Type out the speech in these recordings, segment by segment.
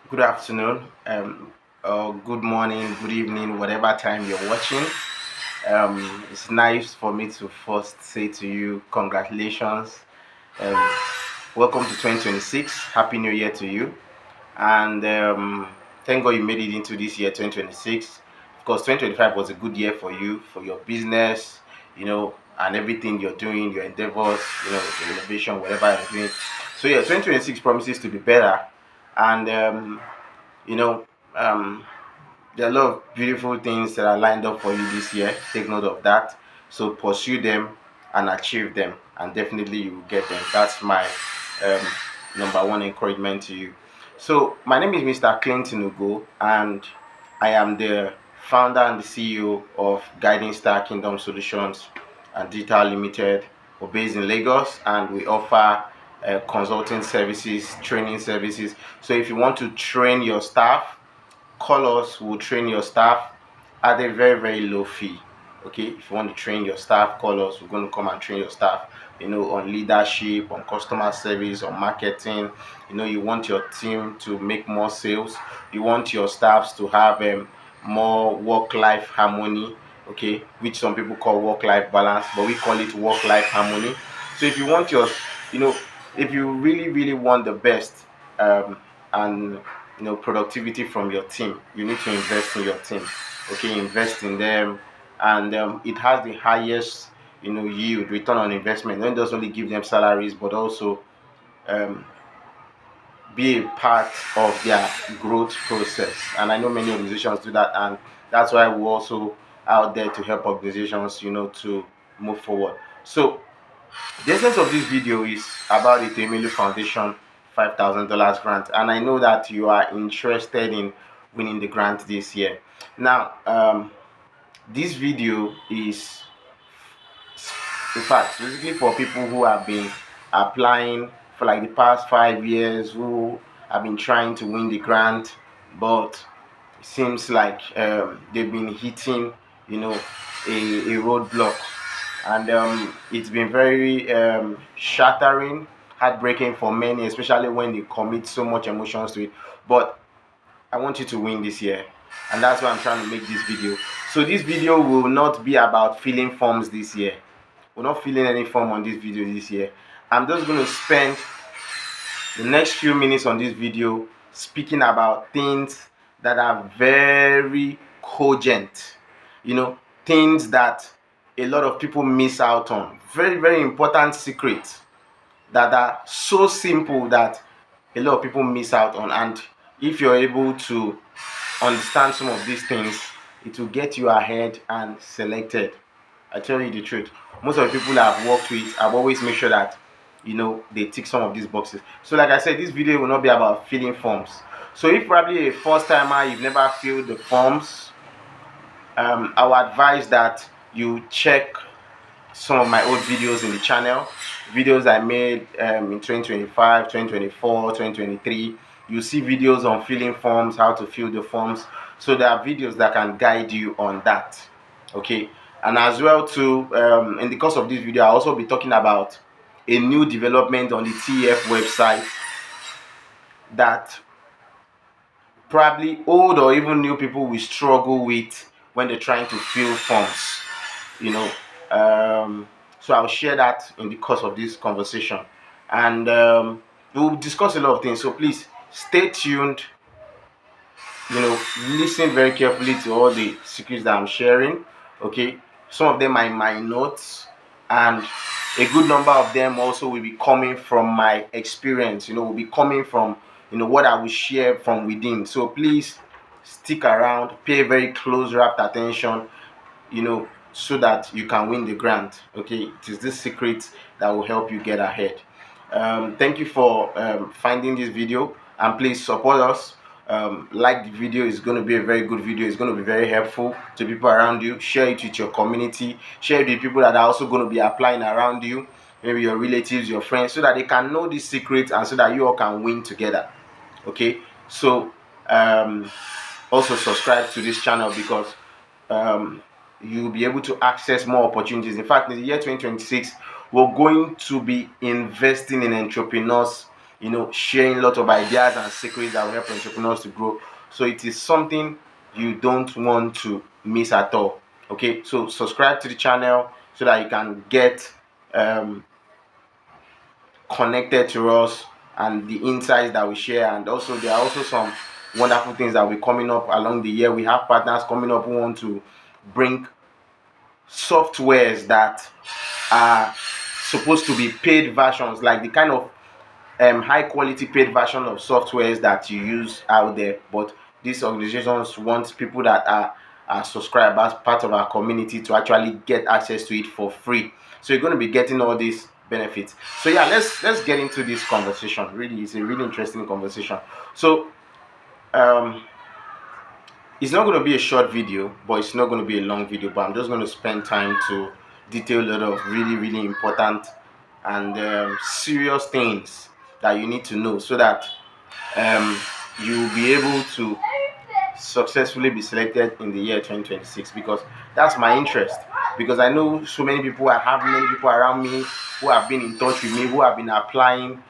Good afternoon, good morning, good evening, whatever time you're watching. It's nice for me to first say to you, congratulations. Um, Welcome to 2026. Happy New Year to you. And thank God you made it into this year, 2026. Of course, 2025 was a good year for you, for your business, and everything you're doing, your endeavors, your innovation, whatever you're doing. So, yeah, 2026 promises to be better. And you know, um, there are a lot of beautiful things that are lined up for you this year. Take note of that. So pursue them and achieve them, and definitely you will get them. That's my um, number one encouragement to you. So my name is Mr. Clinton Ugo, and I am the founder and the CEO of Guiding Star Kingdom Solutions and Digital Limited. We're based in Lagos, and we offer consulting services, training services. So if you want to train your staff, call us. We'll train your staff at a very, very low fee. Okay, if you want to train your staff, call us. We're going to come and train your staff, on leadership, on customer service, on marketing. You want your team to make more sales. You want your staffs to have more work-life harmony, okay, which some people call work-life balance, but we call it work-life harmony. So if you want your, you know, if you really, really want the best, and productivity from your team, you need to invest in your team. Okay, invest in them, and it has the highest yield, return on investment. Don't just only give them salaries, but also um, be a part of their growth process. And I know many organizations do that, and that's why we're also out there to help organizations to move forward. So the essence of this video is about the Temelu Foundation $5,000 grant, and I know that you are interested in winning the grant this year. Now, this video is, in fact, basically for people who have been applying for like the past 5 years, who have been trying to win the grant, but it seems like they've been hitting, a roadblock, and it's been very shattering, heartbreaking for many, especially when they commit so much emotions to it. But I want you to win this year, and that's why I'm trying to make this video. So this video will not be about filling forms this year. We're not filling any form on this video this year. I'm just going to spend the next few minutes on this video speaking about things that are very cogent, things that a lot of people miss out on, very, very important secrets that are so simple that a lot of people miss out on. And if you're able to understand some of these things, it will get you ahead and selected. I tell you the truth, most of the people that I've worked with, I've always made sure that they tick some of these boxes. So like I said, this video will not be about filling forms. So if probably a first timer, you've never filled the forms, I would advise that you check some of my old videos in the channel, videos I made in 2025, 2024, 2023. You see videos on filling forms, how to fill the forms. So there are videos that can guide you on that. Okay, and as well too, in the course of this video, I'll also be talking about a new development on the TEF website that probably old or even new people will struggle with when they're trying to fill forms. you know so I'll share that in the course of this conversation, and we'll discuss a lot of things. So please stay tuned, listen very carefully to all the secrets that I'm sharing. Okay, some of them are in my notes, and a good number of them also will be coming from my experience, will be coming from what I will share from within. So please stick around, pay very close rapt attention, so that you can win the grant. Okay, it is this secret that will help you get ahead. Thank you for finding this video, and please support us. Like the video. Is going to be a very good video. It's going to be very helpful to people around you. Share it with your community. Share it with people that are also going to be applying around you, maybe your relatives, your friends, so that they can know this secret and so that you all can win together. Okay, so also subscribe to this channel, because you'll be able to access more opportunities. In fact, in the year 2026, we're going to be investing in entrepreneurs sharing a lot of ideas and secrets that will help entrepreneurs to grow. So it is something you don't want to miss at all. Okay, so subscribe to the channel so that you can get connected to us and the insights that we share. And also there are also some wonderful things that will be coming up along the year. We have partners coming up who want to bring softwares that are supposed to be paid versions, like the kind of high quality paid version of softwares that you use out there. But these organizations want people that are subscribers, part of our community, to actually get access to it for free. So you're going to be getting all these benefits. So yeah, let's get into this conversation. Really, it's a really interesting conversation. So it's not going to be a short video, but it's not going to be a long video, but I'm just going to spend time to detail a lot of really important and serious things that you need to know, so that you'll be able to successfully be selected in the year 2026, because that's my interest. Because I know so many people, I have many people around me who have been in touch with me, who have been applying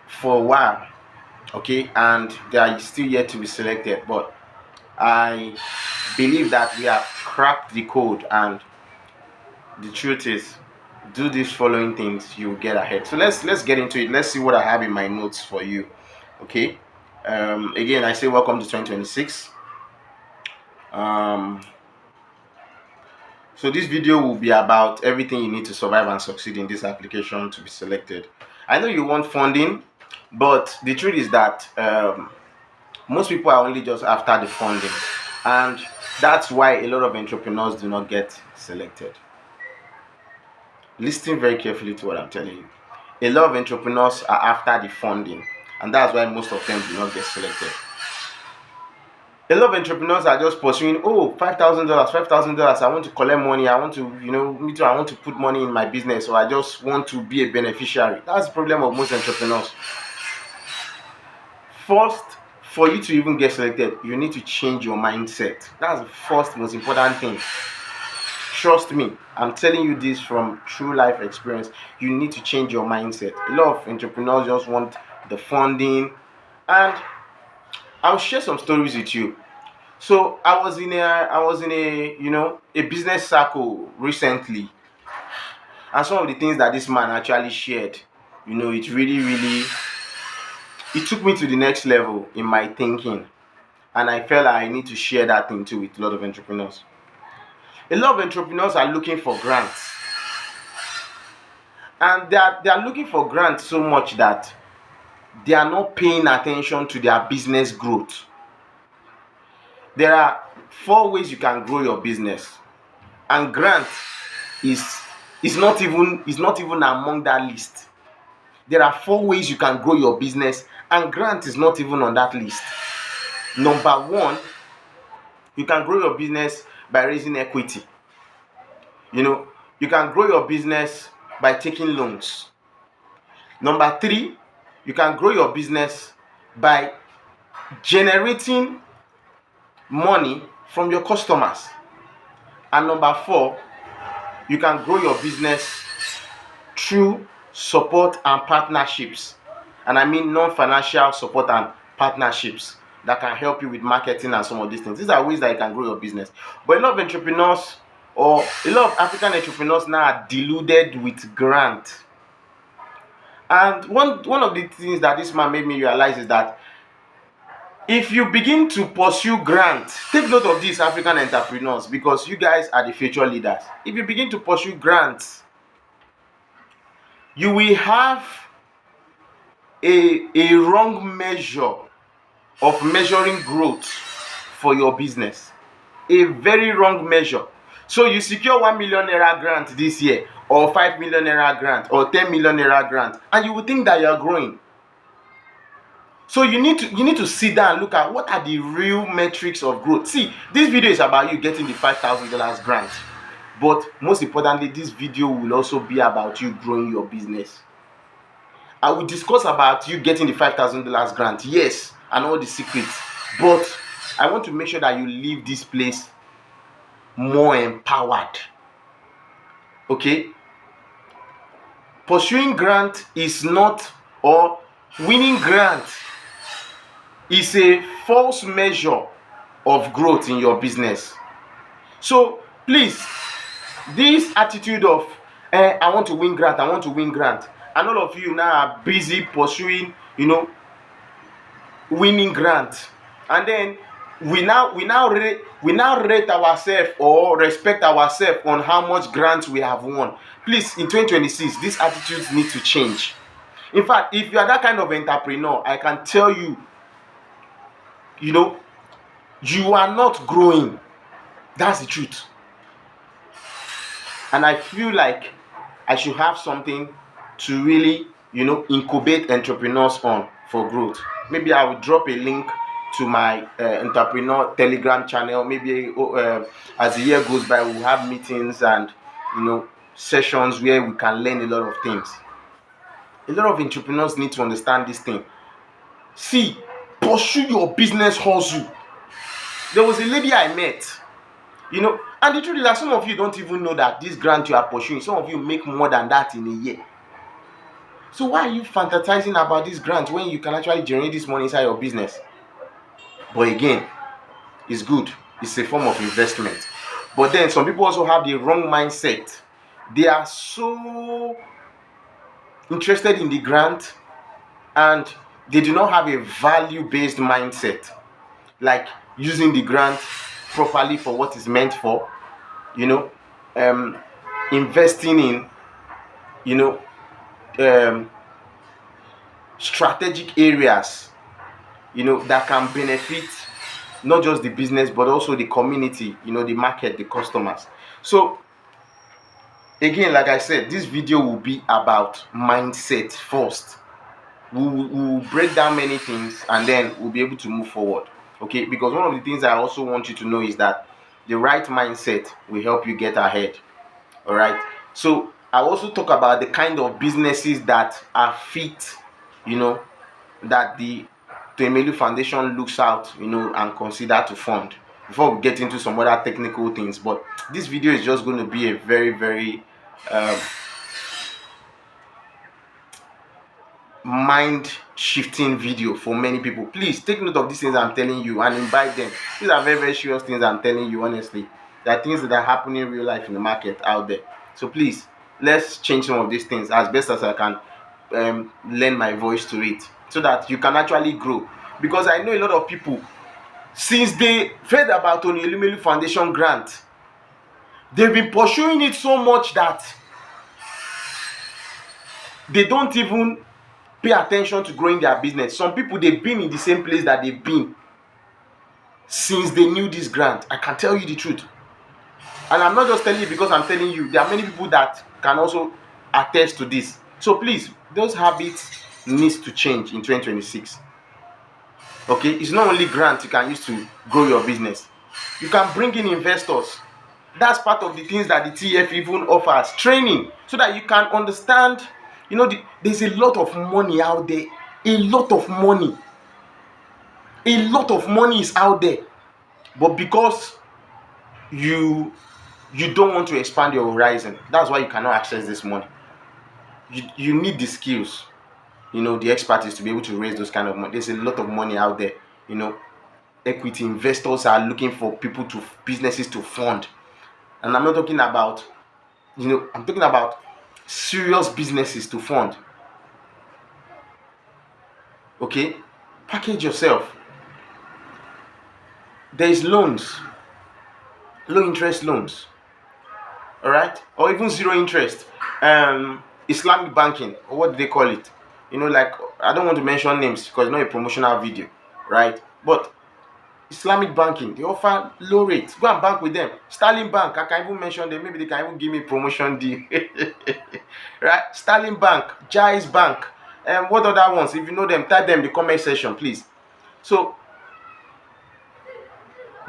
for a while, okay, and they are still yet to be selected. But I believe that we have cracked the code, and the truth is, do these following things, you will get ahead. So let's get into it. Let's see what I have in my notes for you. Okay. Again, I say welcome to 2026. So this video will be about everything you need to survive and succeed in this application to be selected. I know you want funding, but the truth is that most people are only just after the funding, and that's why a lot of entrepreneurs do not get selected. Listen very carefully to what I'm telling you. A lot of entrepreneurs are after the funding, and that's why most of them do not get selected. A lot of entrepreneurs are just pursuing, $5,000, $5,000. I want to collect money. I want to, me too. I want to put money in my business, or I just want to be a beneficiary. That's the problem of most entrepreneurs. First, for you to even get selected, you need to change your mindset. That's the first most important thing. Trust me, I'm telling you this from true life experience. You need to change your mindset. A lot of entrepreneurs just want the funding, and I'll share some stories with you. So I was in a a business circle recently, and some of the things that this man actually shared, it really it took me to the next level in my thinking, and I felt like I need to share that thing too with a lot of entrepreneurs. A lot of entrepreneurs are looking for grants, and they are looking for grants so much that they are not paying attention to their business growth. There are 4 ways you can grow your business, and grant is not even among that list. There are 4 ways you can grow your business, and grant is not even on that list. Number 1, you can grow your business by raising equity. You can grow your business by taking loans. Number 3, you can grow your business by generating money from your customers. And number 4, you can grow your business through support and partnerships. And I mean non-financial support and partnerships that can help you with marketing and some of these things. These are ways that you can grow your business. But a lot of entrepreneurs, or a lot of African entrepreneurs now, are deluded with grant. And one of the things that this man made me realize is that if you begin to pursue grants, take note of these African entrepreneurs, because you guys are the future leaders. If you begin to pursue grants, you will have a wrong measure of measuring growth for your business. A very wrong measure. So you secure 1 million naira grant this year, or 5 million naira grant, or 10 million naira grant, and you will think that you are growing. So you need to sit down and look at what are the real metrics of growth. See, this video is about you getting the $5,000 grant, but most importantly, this video will also be about you growing your business. I will discuss about you getting the $5,000 grant, yes, and all the secrets, but I want to make sure that you leave this place more empowered. Okay? Pursuing grant is not or winning grant is a false measure of growth in your business. So please, this attitude of I want to win grant, I want to win grant, and all of you now are busy pursuing, winning grant, and then we now rate ourselves or respect ourselves on how much grant we have won. Please, in 2026, these attitudes need to change. In fact, if you are that kind of entrepreneur, I can tell you, you know you are not growing. That's the truth. And I feel like I should have something to really, incubate entrepreneurs on for growth. Maybe I will drop a link to my entrepreneur Telegram channel. Maybe as the year goes by, we'll have meetings and, sessions where we can learn a lot of things. A lot of entrepreneurs need to understand this thing. See, pursue your business hustle. There was a lady I met, and the truth is that some of you don't even know that this grant you are pursuing, some of you make more than that in a year. So why are you fantasizing about this grant when you can actually generate this money inside your business? But again, it's good. It's a form of investment. But then some people also have the wrong mindset. They are so interested in the grant and they do not have a value-based mindset, like using the grant properly for what it's meant for, investing in, um, strategic areas, that can benefit not just the business but also the community, the market, the customers. So again, like I said, this video will be about mindset first. We'll break down many things and then we'll be able to move forward. Okay, because one of the things I also want you to know is that the right mindset will help you get ahead. All right, so I also talk about the kind of businesses that are fit, that the Temelu Foundation looks out, and consider to fund, before we get into some other technical things. But this video is just going to be a very, very mind shifting video for many people. Please take note of these things I'm telling you and invite them. These are very, very serious things I'm telling you, honestly. There are things that are happening in real life in the market out there. So please, let's change some of these things as best as I can, lend my voice to it so that you can actually grow. Because I know a lot of people, since they heard about Tony Elumelu Foundation grant, they've been pursuing it so much that they don't even pay attention to growing their business. Some people, they've been in the same place that they've been since they knew this grant. I can tell you the truth. And I'm not just telling you because I'm telling you. There are many people that can also attest to this. So please, those habits needs to change in 2026. Okay, it's not only grant you can use to grow your business. You can bring in investors. That's part of the things that the TEF even offers, training, so that you can understand. There's a lot of money out there. A lot of money is out there, but because you don't want to expand your horizon, that's why you cannot access this money. You need the skills, the expertise to be able to raise those kind of money. There's a lot of money out there. Equity investors are looking for businesses to fund, and I'm not talking about, I'm talking about serious businesses to fund. Okay, package yourself. There is low interest loans, all right, or even zero interest, Islamic banking, or what do they call it? Like, I don't want to mention names because it's not a promotional video, right? But Islamic banking, they offer low rates. Go and bank with them. Sterling Bank, I can even mention them. Maybe they can even give me a promotion deal. Right? Sterling Bank, Jais Bank, and what other ones? If you know them, type them in the comment section, please. So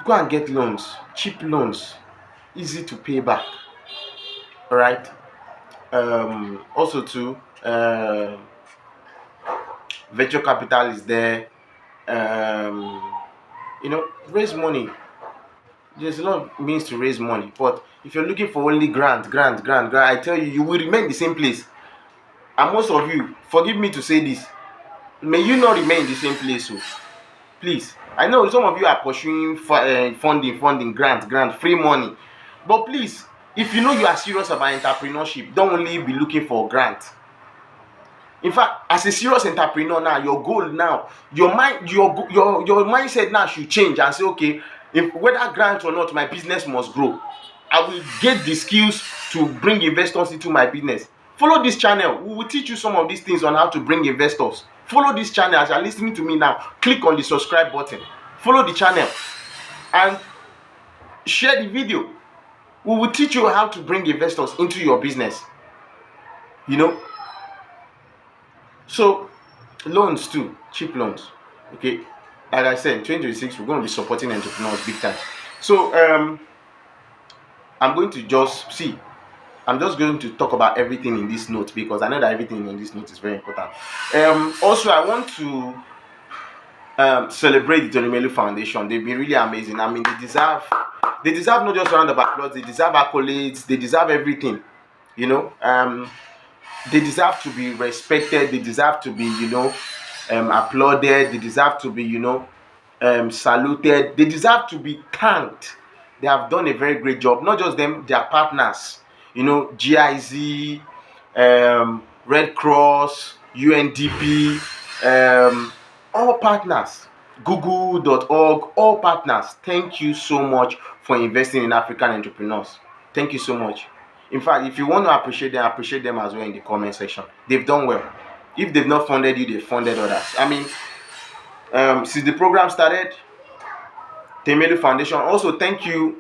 go and get loans, cheap loans, easy to pay back. All right. Also too, venture capital is there. Raise money. There's a lot of means to raise money, but if you're looking for only grant, I tell you, you will remain the same place. And most of you, forgive me to say this, may you not remain in the same place. So please, I know some of you are pursuing funding, grant, free money, but please, if you know you are serious about entrepreneurship, don't only be looking for grant. In fact, as a serious entrepreneur now, your goal now, your mind, your mindset now should change and say, okay, if whether grant or not, my business must grow. I will get the skills to bring investors into my business. Follow this channel. We will teach you some of these things on how to bring investors. Follow this channel as you are listening to me now. Click on the subscribe button. Follow the channel and share the video. We will teach you how to bring investors into your business. You know, so loans too, cheap loans. Okay, like I said, in 2026 we're going to be supporting entrepreneurs big time. So I'm going to just see. I'm just going to talk about everything in this note because I know that everything in this note is very important. Also, I want to celebrate the Tony Melu Foundation. They've been really amazing. I mean, they deserve not just round of applause. They deserve accolades. They deserve everything. You know, they deserve to be respected. They deserve to be, applauded. They deserve to be, saluted. They deserve to be thanked. They have done a very great job. Not just them, their partners. GIZ, Red Cross, UNDP, all partners. Google.org, all partners. Thank you so much for investing in African entrepreneurs. Thank you so much. In fact, if you want to appreciate them as well in the comment section. They've done well. If they've not funded you, they've funded others. I mean, since the program started, Temelu Foundation. Also, thank you,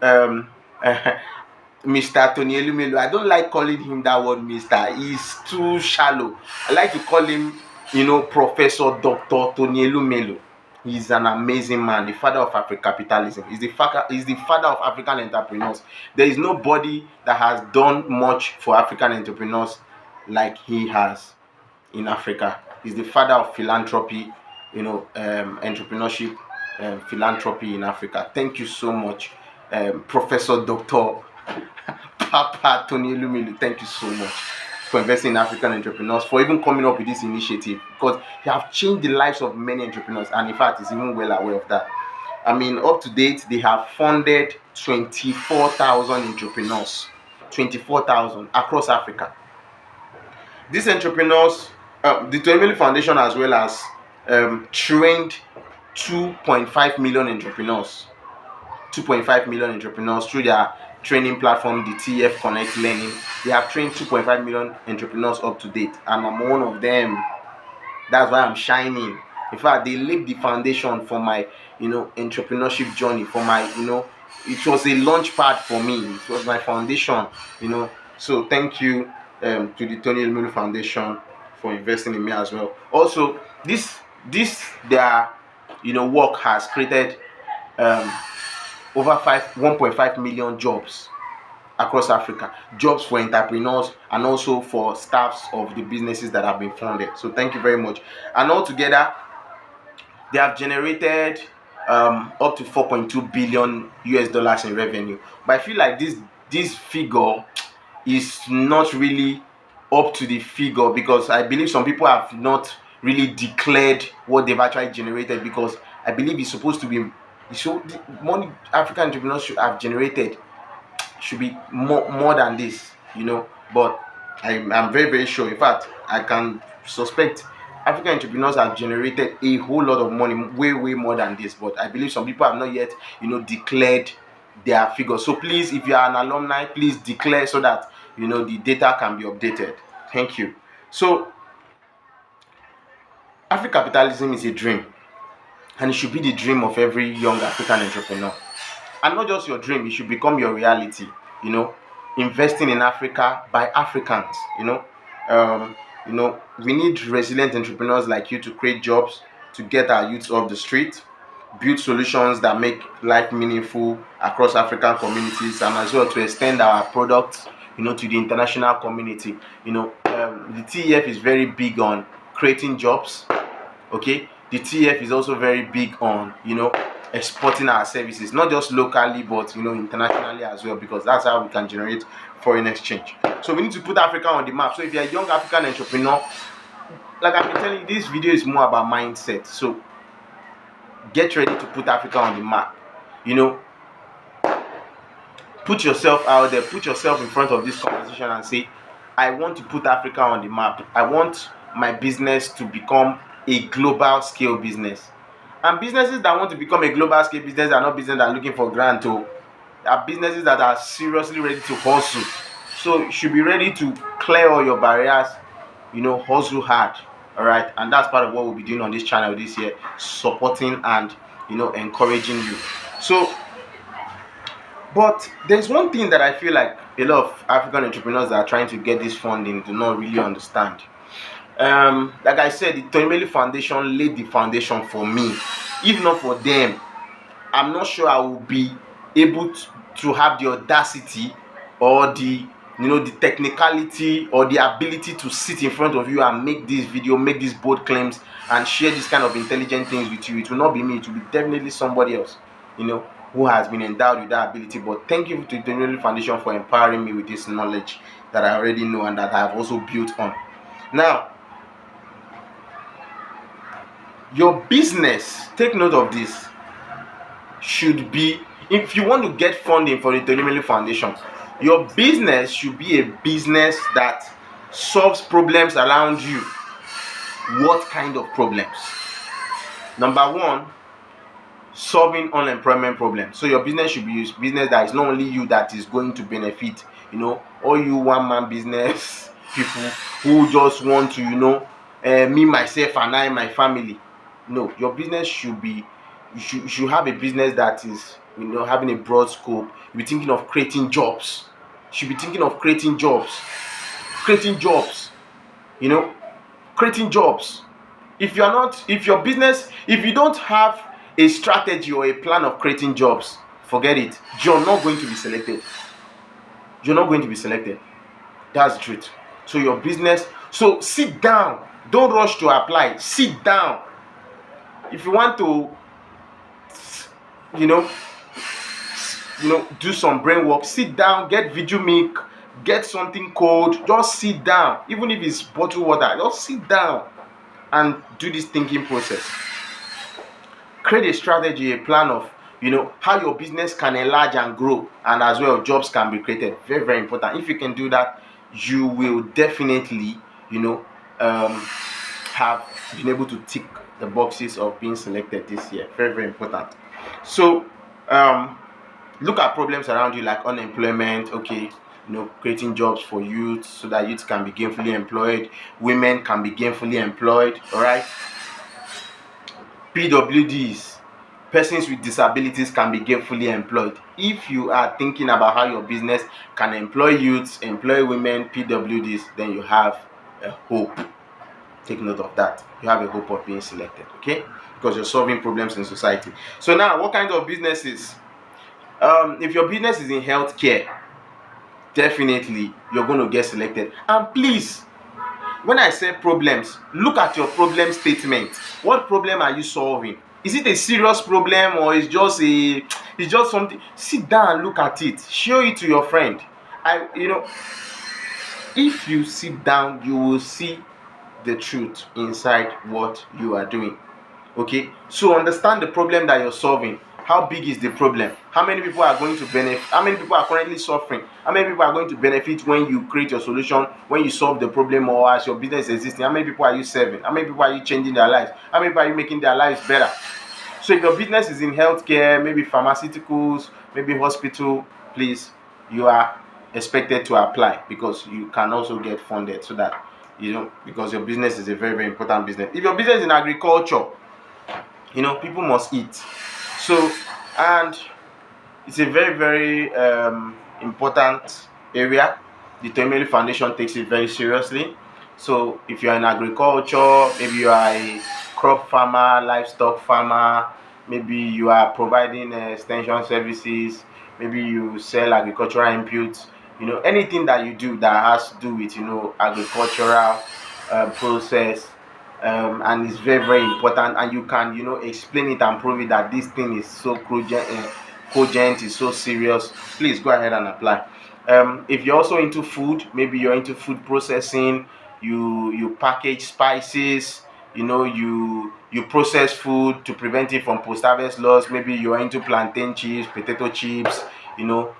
Mr. Tony Elumelu. I don't like calling him that word, Mr. He's too shallow. I like to call him, Professor Dr. Tony Elumelu. He's an amazing man, the father of African capitalism. He's the father of African entrepreneurs. There is nobody that has done much for African entrepreneurs like he has in Africa. He's the father of philanthropy, entrepreneurship, philanthropy in Africa. Thank you so much, Professor Dr. Papa Tony Elumelu. Thank you so much for investing in African entrepreneurs, for even coming up with this initiative, because you have changed the lives of many entrepreneurs, and in fact, he's even well aware of that. I mean, up to date, they have funded 24,000 entrepreneurs, 24,000 across Africa. These entrepreneurs, the Tony Foundation, as well as trained 2.5 million entrepreneurs. 2.5 million entrepreneurs through their training platform, the TEF Connect Learning. They have trained 2.5 million entrepreneurs up to date, and I'm one of them. That's why I'm shining. In fact, they laid the foundation for my, entrepreneurship journey. For my, it was a launch pad for me. It was my foundation. So thank you to the Tony Elumelu Foundation for investing in me as well. Also, this their work has created over 1.5 million jobs across Africa, jobs for entrepreneurs and also for staffs of the businesses that have been funded. So thank you very much. And altogether, they have generated up to 4.2 billion US dollars in revenue. But I feel like this figure is not really up to the figure, because I believe some people have not really declared what they've actually generated, because I believe it's supposed to be, so the money African entrepreneurs should have generated should be more than this, but I'm very, very sure. In fact, I can suspect African entrepreneurs have generated a whole lot of money, way more than this, but I believe some people have not yet declared their figures. So please, if you are an alumni, please declare so that the data can be updated. Thank you. So African capitalism is a dream, and it should be the dream of every young African entrepreneur. And not just your dream, it should become your reality. Investing in Africa by Africans. We need resilient entrepreneurs like you to create jobs, to get our youth off the street, build solutions that make life meaningful across African communities, and as well to extend our products, to the international community. The TEF is very big on creating jobs. Okay, the TEF is also very big on exporting our services, not just locally but internationally as well, because that's how we can generate foreign exchange. So we need to put Africa on the map. So if you're a young African entrepreneur, like I've been telling you, this video is more about mindset. So get ready to put Africa on the map. Put yourself out there, put yourself in front of this conversation and say, I want to put Africa on the map. I want my business to become a global scale business. And businesses that want to become a global scale business are not businesses that are looking for grant. They are businesses that are seriously ready to hustle. So you should be ready to clear all your barriers, hustle hard. All right, and that's part of what we'll be doing on this channel this year, supporting and encouraging you. So, but there's one thing that I feel like a lot of African entrepreneurs that are trying to get this funding do not really understand. Like I said, the Toimeli Foundation laid the foundation for me. If not for them, I'm not sure I will be able to have the audacity or the the technicality or the ability to sit in front of you and make this video, make these bold claims and share this kind of intelligent things with you. It will not be me, it will be definitely somebody else, who has been endowed with that ability. But thank you to the Toimeli Foundation for empowering me with this knowledge that I already know and that I have also built on. Now, your business, take note of this, should be, if you want to get funding for the Toimeli Foundation, your business should be a business that solves problems around you. What kind of problems? Number one, solving unemployment problems. So your business should be a business that is not only you that is going to benefit, all you one-man business people who just want to, me, myself, and I, my family. No, your business should be, you should have a business that is, having a broad scope. You be thinking of creating jobs. You should be thinking of creating jobs. Creating jobs. Creating jobs. If you don't have a strategy or a plan of creating jobs, forget it. You're not going to be selected. You're not going to be selected. That's the truth. So your business, so sit down. Don't rush to apply. Sit down. If you want to, do some brain work, sit down, get video milk, get something cold, just sit down. Even if it's bottled water, just sit down and do this thinking process. Create a strategy, a plan of how your business can enlarge and grow, and as well jobs can be created. Very, very important. If you can do that, you will definitely have been able to tick the boxes of being selected this year. Very, very important. So look at problems around you like unemployment. Okay, creating jobs for youth so that youth can be gainfully employed, women can be gainfully employed. All right, PWDs, persons with disabilities, can be gainfully employed. If you are thinking about how your business can employ youths, employ women, PWDs, then you have a hope. Take note of that. You have a hope of being selected, okay? Because you're solving problems in society. So now, what kind of businesses? If your business is in healthcare, definitely you're going to get selected. And please, when I say problems, look at your problem statement. What problem are you solving? Is it a serious problem or it's just something? Sit down and look at it. Show it to your friend. If you sit down, you will see the truth inside what you are doing. Okay, so understand the problem that you're solving. How big is the problem? How many people are going to benefit? How many people are currently suffering? How many people are going to benefit when you create your solution, when you solve the problem, or as your business is existing? How many people are you serving? How many people are you changing their lives? How many people are you making their lives better? So if your business is in healthcare, maybe pharmaceuticals, maybe hospital, please, you are expected to apply, because you can also get funded, so that because your business is a very, very important business. If your business is in agriculture, people must eat. So, and it's a very, very important area. The Toimeli Foundation takes it very seriously. So if you're in agriculture, maybe you are a crop farmer, livestock farmer, maybe you are providing extension services, maybe you sell agricultural inputs, anything that you do that has to do with agricultural process, and it's very very important, and you can explain it and prove it that this thing is so cogent, is so serious. Please go ahead and apply. If you're also into food, maybe you're into food processing, you package spices, you process food to prevent it from post harvest loss. Maybe you're into plantain chips, potato chips, you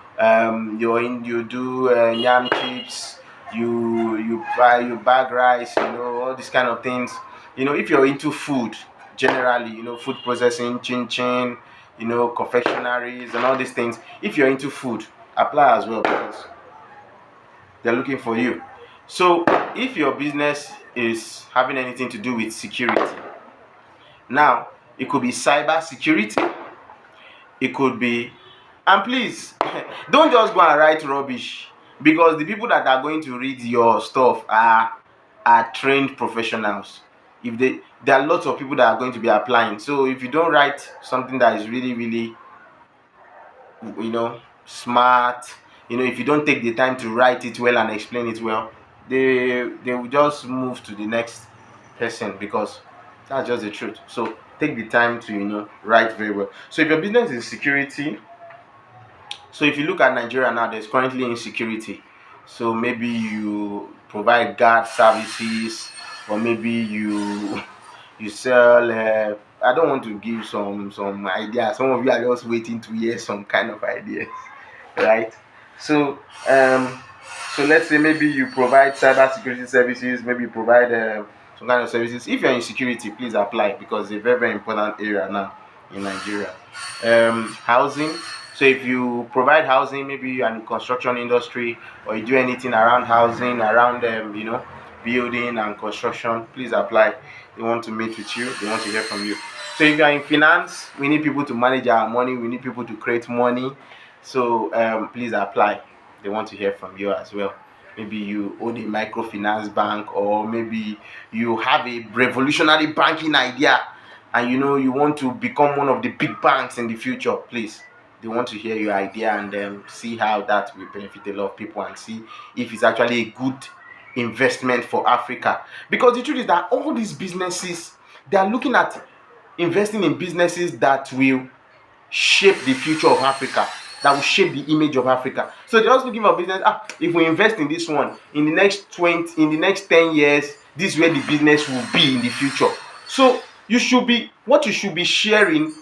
do yam chips, you bag rice, all these kind of things. If you're into food generally, food processing, chin chin, confectionaries and all these things. If you're into food, apply as well, because they're looking for you. So if your business is having anything to do with security, now it could be cyber security, it could be, and please don't just go and write rubbish, because the people that are going to read your stuff are trained professionals. If they There are lots of people that are going to be applying. So if you don't write something that is really really smart, if you don't take the time to write it well and explain it well, they will just move to the next person, because that's just the truth. So take the time to write very well. So if your business is security, so if you look at Nigeria now, there's currently insecurity. So maybe you provide guard services, or maybe you sell. I don't want to give some ideas. Some of you are just waiting to hear some kind of ideas, right? So let's say maybe you provide cyber security services. Maybe you provide some kind of services. If you're in security, please apply, because it's a very very important area now in Nigeria. Housing. So if you provide housing, maybe you're in the construction industry, or you do anything around housing, around building and construction, please apply. They want to meet with you. They want to hear from you. So if you're in finance, we need people to manage our money. We need people to create money. So please apply. They want to hear from you as well. Maybe you own a microfinance bank, or maybe you have a revolutionary banking idea, and you want to become one of the big banks in the future. Please, they want to hear your idea, and see how that will benefit a lot of people, and see if it's actually a good investment for Africa. Because the truth is that all these businesses, they are looking at investing in businesses that will shape the future of Africa, that will shape the image of Africa. So they're also looking for business. If we invest in this one, in the next 10 years, this is where the business will be in the future. So what you should be sharing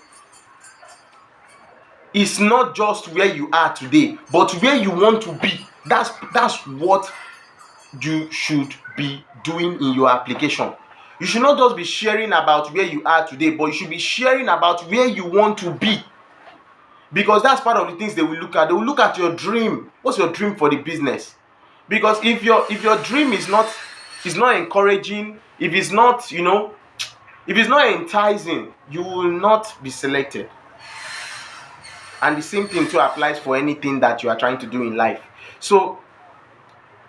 is not just where you are today, but where you want to be. That's what you should be doing in your application. You should not just be sharing about where you are today, but you should be sharing about where you want to be, because that's part of the things they will look at. They will look at your dream. What's your dream for the business? Because if your dream is not encouraging, if it's not enticing, you will not be selected. And the same thing too applies for anything that you are trying to do in life. So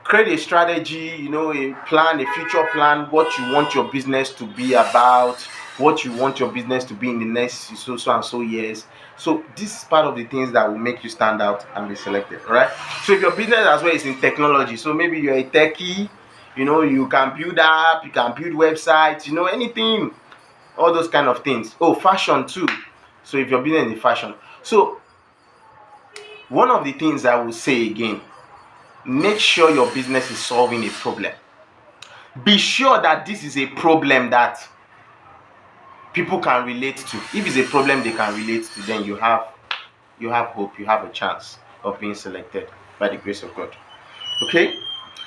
create a strategy, a plan, a future plan, what you want your business to be about, what you want your business to be in the next so and so years. So this is part of the things that will make you stand out and be selected. All right. So if your business as well is in technology, so maybe you're a techie, you can build app, you can build websites, anything, all those kind of things. Oh, fashion too. So if your business is in fashion, so one of the things I will say again, make sure your business is solving a problem. Be sure that this is a problem that people can relate to. If it's a problem they can relate to, then you have hope, you have a chance of being selected by the grace of God. Okay?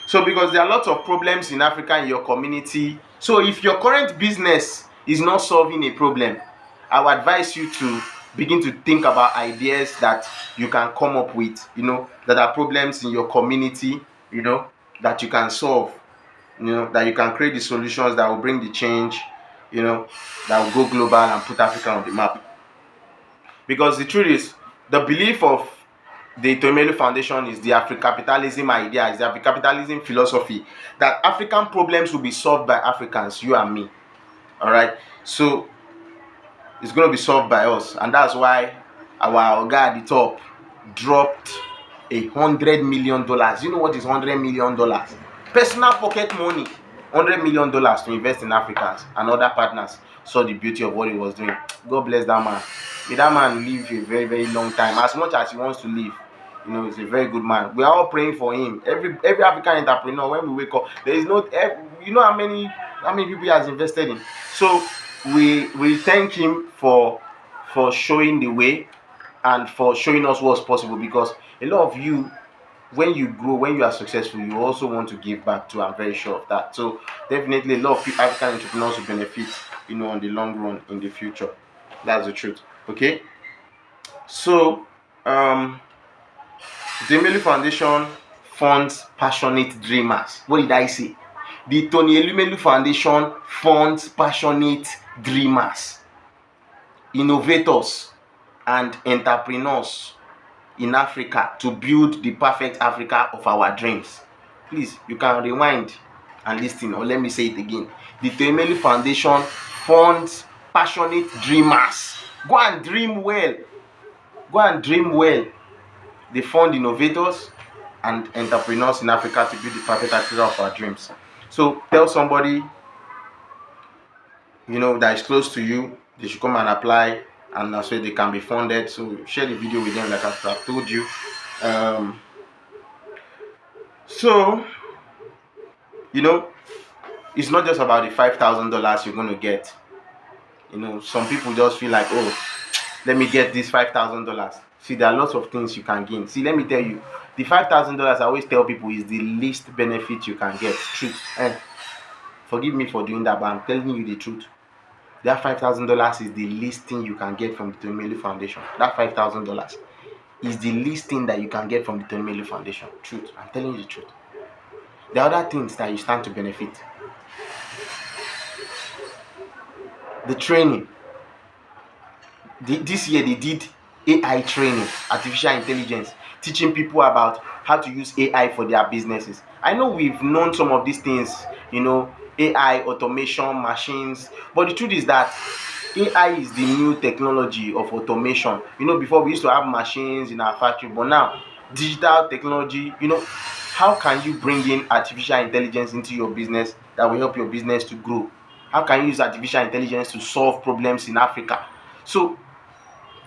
So because there are lots of problems in Africa, in your community. So if your current business is not solving a problem, I would advise you to begin to think about ideas that you can come up with, that are problems in your community, that you can solve, that you can create the solutions that will bring the change, that will go global and put Africa on the map. Because the truth is, the belief of the Tomelu Foundation is the Afro-capitalism idea, is the Afro-capitalism philosophy, that African problems will be solved by Africans, you and me. All right? So it's going to be solved by us, and that's why our guy at the top dropped $100 million. You know what is $100 million? Personal pocket money. $100 million to invest in Africans, and other partners saw the beauty of what he was doing. God bless that man. May that man live a very, very long time, as much as he wants to live. He's a very good man. We are all praying for him. Every African entrepreneur, when we wake up, there is no, how many people he has invested in. So we thank him for showing the way and for showing us what's possible, because a lot of you, when you grow, when you are successful, you also want to give back too. I'm very sure of that. So definitely a lot of African entrepreneurs will benefit, on the long run in the future. That's the truth. Okay. So the Emelu Foundation funds passionate dreamers. What did I say? The Tony Elumelu Foundation funds passionate dreamers, innovators, and entrepreneurs in Africa to build the perfect Africa of our dreams. Please, you can rewind and listen, or let me say it again. The Tony Elumelu Foundation funds passionate dreamers. Go and dream well. Go and dream well. They fund innovators and entrepreneurs in Africa to build the perfect Africa of our dreams. So tell somebody that is close to you, they should come and apply, and that's where they can be funded. So share the video with them, like I've told you. So it's not just about the $5,000 you're going to get. Some people just feel like, oh, let me get this $5,000. See, there are lots of things you can gain. See, let me tell you, the $5,000 I always tell people is the least benefit you can get. Truth. Forgive me for doing that, but I'm telling you the truth. That $5,000 is the least thing you can get from the Tony Elumelu Foundation. That $5,000 is the least thing that you can get from the Tony Elumelu Foundation. Truth. I'm telling you the truth. There are other things that you stand to benefit. The training. This year they did AI training, artificial intelligence, teaching people about how to use AI for their businesses. I know we've known some of these things, AI, automation, machines, but the truth is that AI is the new technology of automation. Before we used to have machines in our factory, but now digital technology. How can you bring in artificial intelligence into your business that will help your business to grow? How can you use artificial intelligence to solve problems in Africa? So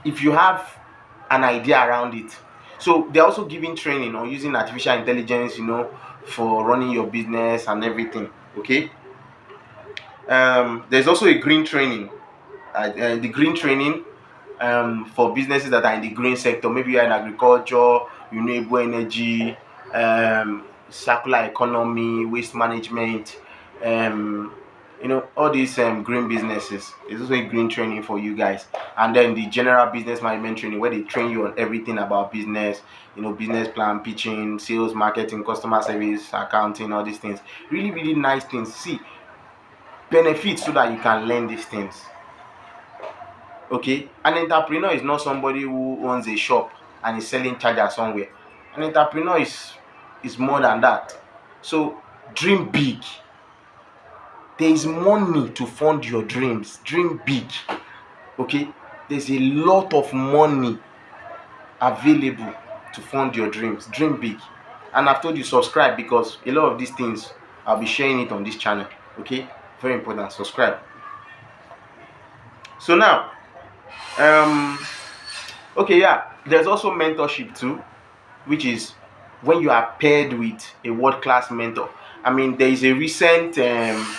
if you have an idea around it, so they're also giving training on using artificial intelligence, for running your business and everything. Okay. There's also a green training. The green training for businesses that are in the green sector. Maybe you're in agriculture, renewable energy, circular economy, waste management, all these green businesses. There's also a green training for you guys. And then the general business management training, where they train you on everything about business, business plan, pitching, sales, marketing, customer service, accounting, all these things. Really, really nice things. See, benefits so that you can learn these things. Okay, an entrepreneur is not somebody who owns a shop and is selling charger somewhere. An entrepreneur is more than that. So dream big. There is money to fund your dreams. Dream big. Okay, there's a lot of money available to fund your dreams. Dream big. And I've told you, subscribe, because a lot of these things I'll be sharing it on this channel. Okay, very important. Subscribe. So now, there's also mentorship too, which is when you are paired with a world-class mentor. There is a recent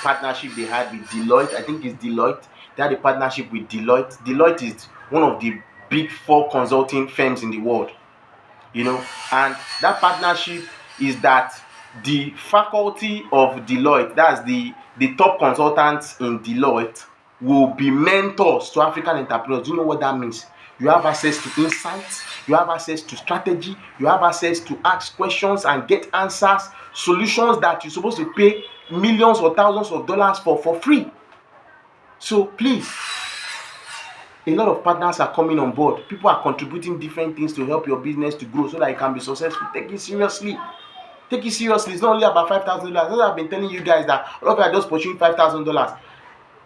partnership they had with Deloitte. I think it's Deloitte. They had a partnership with Deloitte. Deloitte is one of the big 4 consulting firms in the world. And that partnership is that the faculty of Deloitte, that's the top consultants in Deloitte, will be mentors to African entrepreneurs. Do you know what that means? You have access to insights, you have access to strategy, you have access to ask questions and get answers, solutions that you're supposed to pay millions or thousands of dollars for free. So please, a lot of partners are coming on board. People are contributing different things to help your business to grow so that it can be successful. Take it seriously. Take it seriously. It's not only about $5,000. That's what I've been telling you guys, that a lot of you are just pursuing $5,000.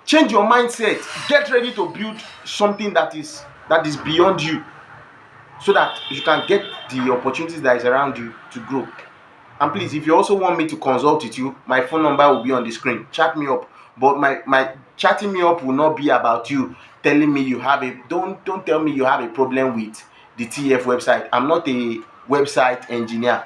Change your mindset. Get ready to build something that is beyond you, so that you can get the opportunities that is around you to grow. And please, if you also want me to consult with you, my phone number will be on the screen. Chat me up. But my chatting me up will not be about you telling me you have a don't tell me you have a problem with the TEF website. I'm not a website engineer.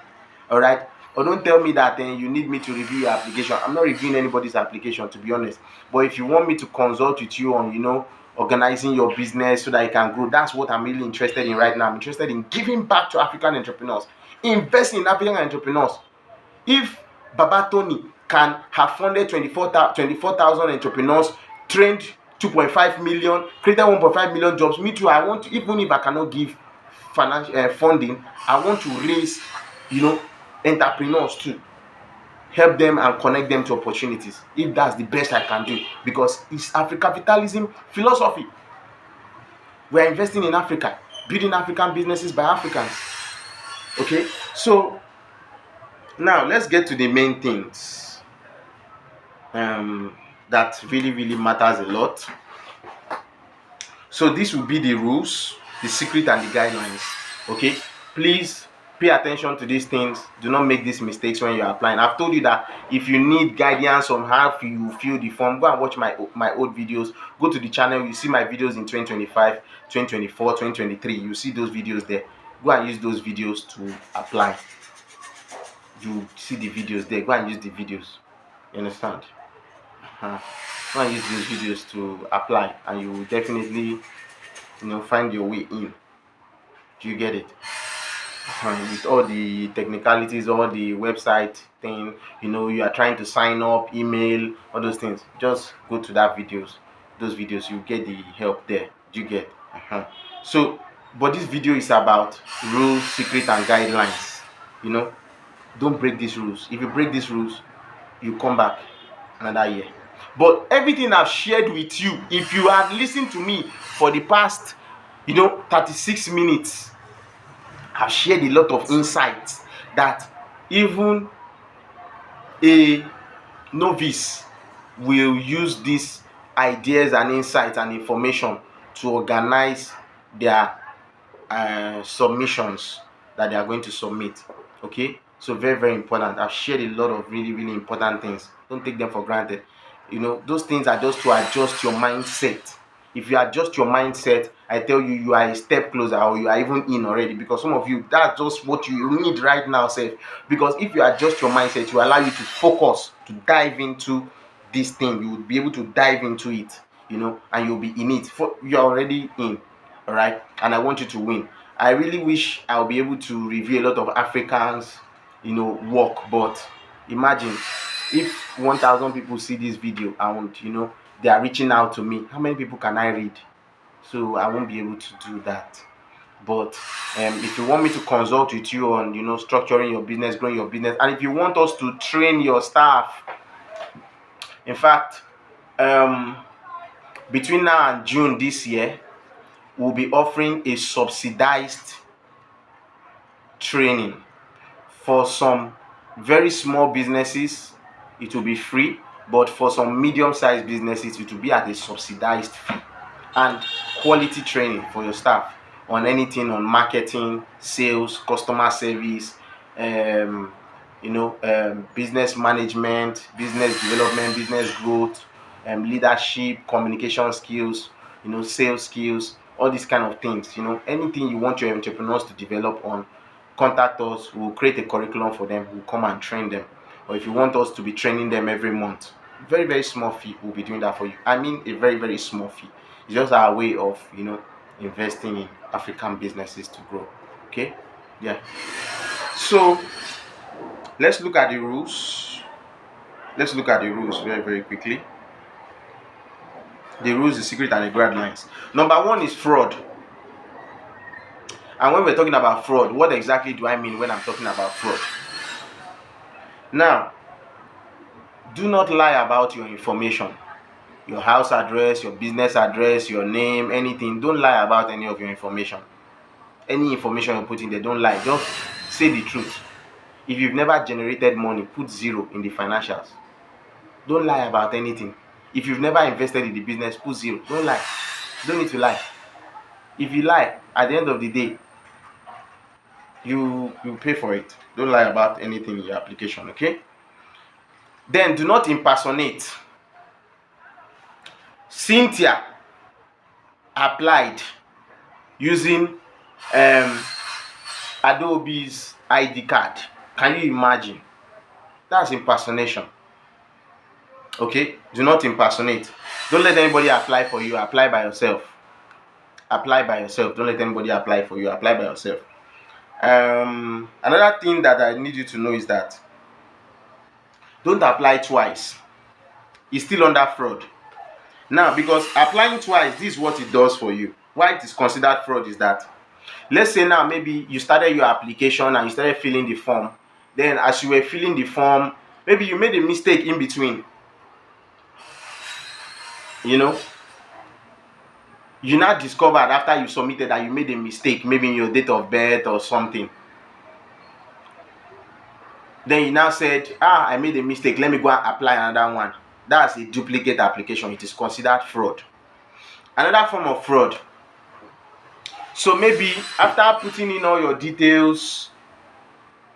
All right. Or don't tell me that you need me to review your application. I'm not reviewing anybody's application, to be honest. But if you want me to consult with you on, organizing your business so that you can grow, that's what I'm really interested in right now. I'm interested in giving back to African entrepreneurs, investing in African entrepreneurs. If Baba Tony can have funded 24,000 entrepreneurs, trained 2.5 million, created 1.5 million jobs, me too, I want to, even if I cannot give financial funding, I want to raise, entrepreneurs too, help them and connect them to opportunities, if that's the best I can do, because it's African philosophy. We are investing in Africa, building African businesses by Africans. Okay, so now let's get to the main things that really matters a lot. So this will be the rules, the secret, and the guidelines. Okay, please pay attention to these things. Do not make these mistakes when you're applying. I've told you that if you need guidance on how you fill the form, go and watch my old videos. Go to the channel, you see my videos in 2025, 2024, 2023. You see those videos there. Go and use those videos to apply. You see the videos there. Go and use the videos. You understand? Go and use these videos to apply, and you will definitely find your way in. Do you get it? With all the technicalities, all the website thing, you are trying to sign up, email, all those things, just go to those videos, you get the help there. Do you get? So but this video is about rules, secret, and guidelines. Don't break these rules. If you break these rules, you come back another year. But everything I've shared with you, if you have listened to me for the past 36 minutes, I've shared a lot of insights that even a novice will use these ideas and insights and information to organize their submissions that they are going to submit. Okay, so very important. I've shared a lot of really important things. Don't take them for granted. Those things are just to adjust your mindset. If you adjust your mindset, I tell you, you are a step closer, or you are even in already, because some of you, that's just what you need right now, sef. Because if you adjust your mindset, you allow you to focus, to dive into this thing. You will be able to dive into it, and you'll be in it. You're already in. All right, and I want you to win. I really wish I'll be able to review a lot of Africans work, but imagine if 1,000 people see this video and they are reaching out to me, how many people can I read? So I won't be able to do that. But if you want me to consult with you on structuring your business, growing your business, and if you want us to train your staff, in fact, between now and June this year, we'll be offering a subsidized training. For some very small businesses, it will be free, but for some medium-sized businesses, it will be at a subsidized fee. And quality training for your staff on anything, on marketing, sales, customer service, business management, business development, business growth, leadership, communication skills, sales skills, all these kind of things. Anything you want your entrepreneurs to develop on, contact us. We'll create a curriculum for them. We'll come and train them. Or if you want us to be training them every month, very small fee, we'll be doing that for you. I mean, a very small fee. It's just our way of investing in African businesses to grow. Okay, yeah. So let's look at the rules. Very quickly. The rules, the secret, and the guidelines. Number one is fraud. And when we're talking about fraud, what exactly do I mean when I'm talking about fraud? Now, do not lie about your information. Your house address, your business address, your name, anything. Don't lie about any of your information. Any information you put in there, don't lie. Just say the truth. If you've never generated money, put 0 in the financials. Don't lie about anything. If you've never invested in the business, put 0. Don't lie. Don't need to lie. If you lie, at the end of the day, you pay for it. Don't lie about anything in your application, okay? Then do not impersonate. Cynthia applied using um Adobe's ID card. Can you imagine? That's impersonation. Okay, do not impersonate. Don't let anybody apply for you. Apply by yourself. Apply by yourself. Don't let anybody apply for you. Apply by yourself. Another thing that I need you to know is that don't apply twice. It's still under fraud. Now, because applying twice, this is what it does for you. Why it is considered fraud is that, let's say now maybe you started your application and you started filling the form. Then as you were filling the form, maybe you made a mistake in between. You know, you now discovered after you submitted that you made a mistake, maybe in your date of birth or something. Then you now said, I made a mistake, let me go and apply another one. That's a duplicate application. It is considered fraud. Another form of fraud. So maybe after putting in all your details,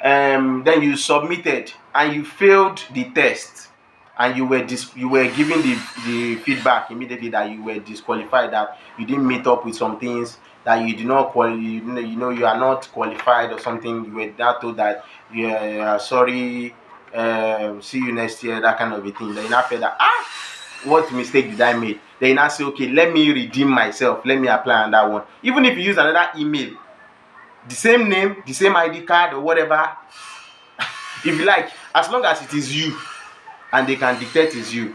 then you submitted and you failed the test, and you were given the feedback immediately that you were disqualified, that you didn't meet up with some things, that you did not you are not qualified or something. You were now told that you are sorry, see you next year, that kind of a thing. Then you now feel that what mistake did I make? Then you now say, okay, let me redeem myself, let me apply on that one. Even if you use another email, the same name, the same ID card or whatever, if you like, as long as it is you and they can detect it's you,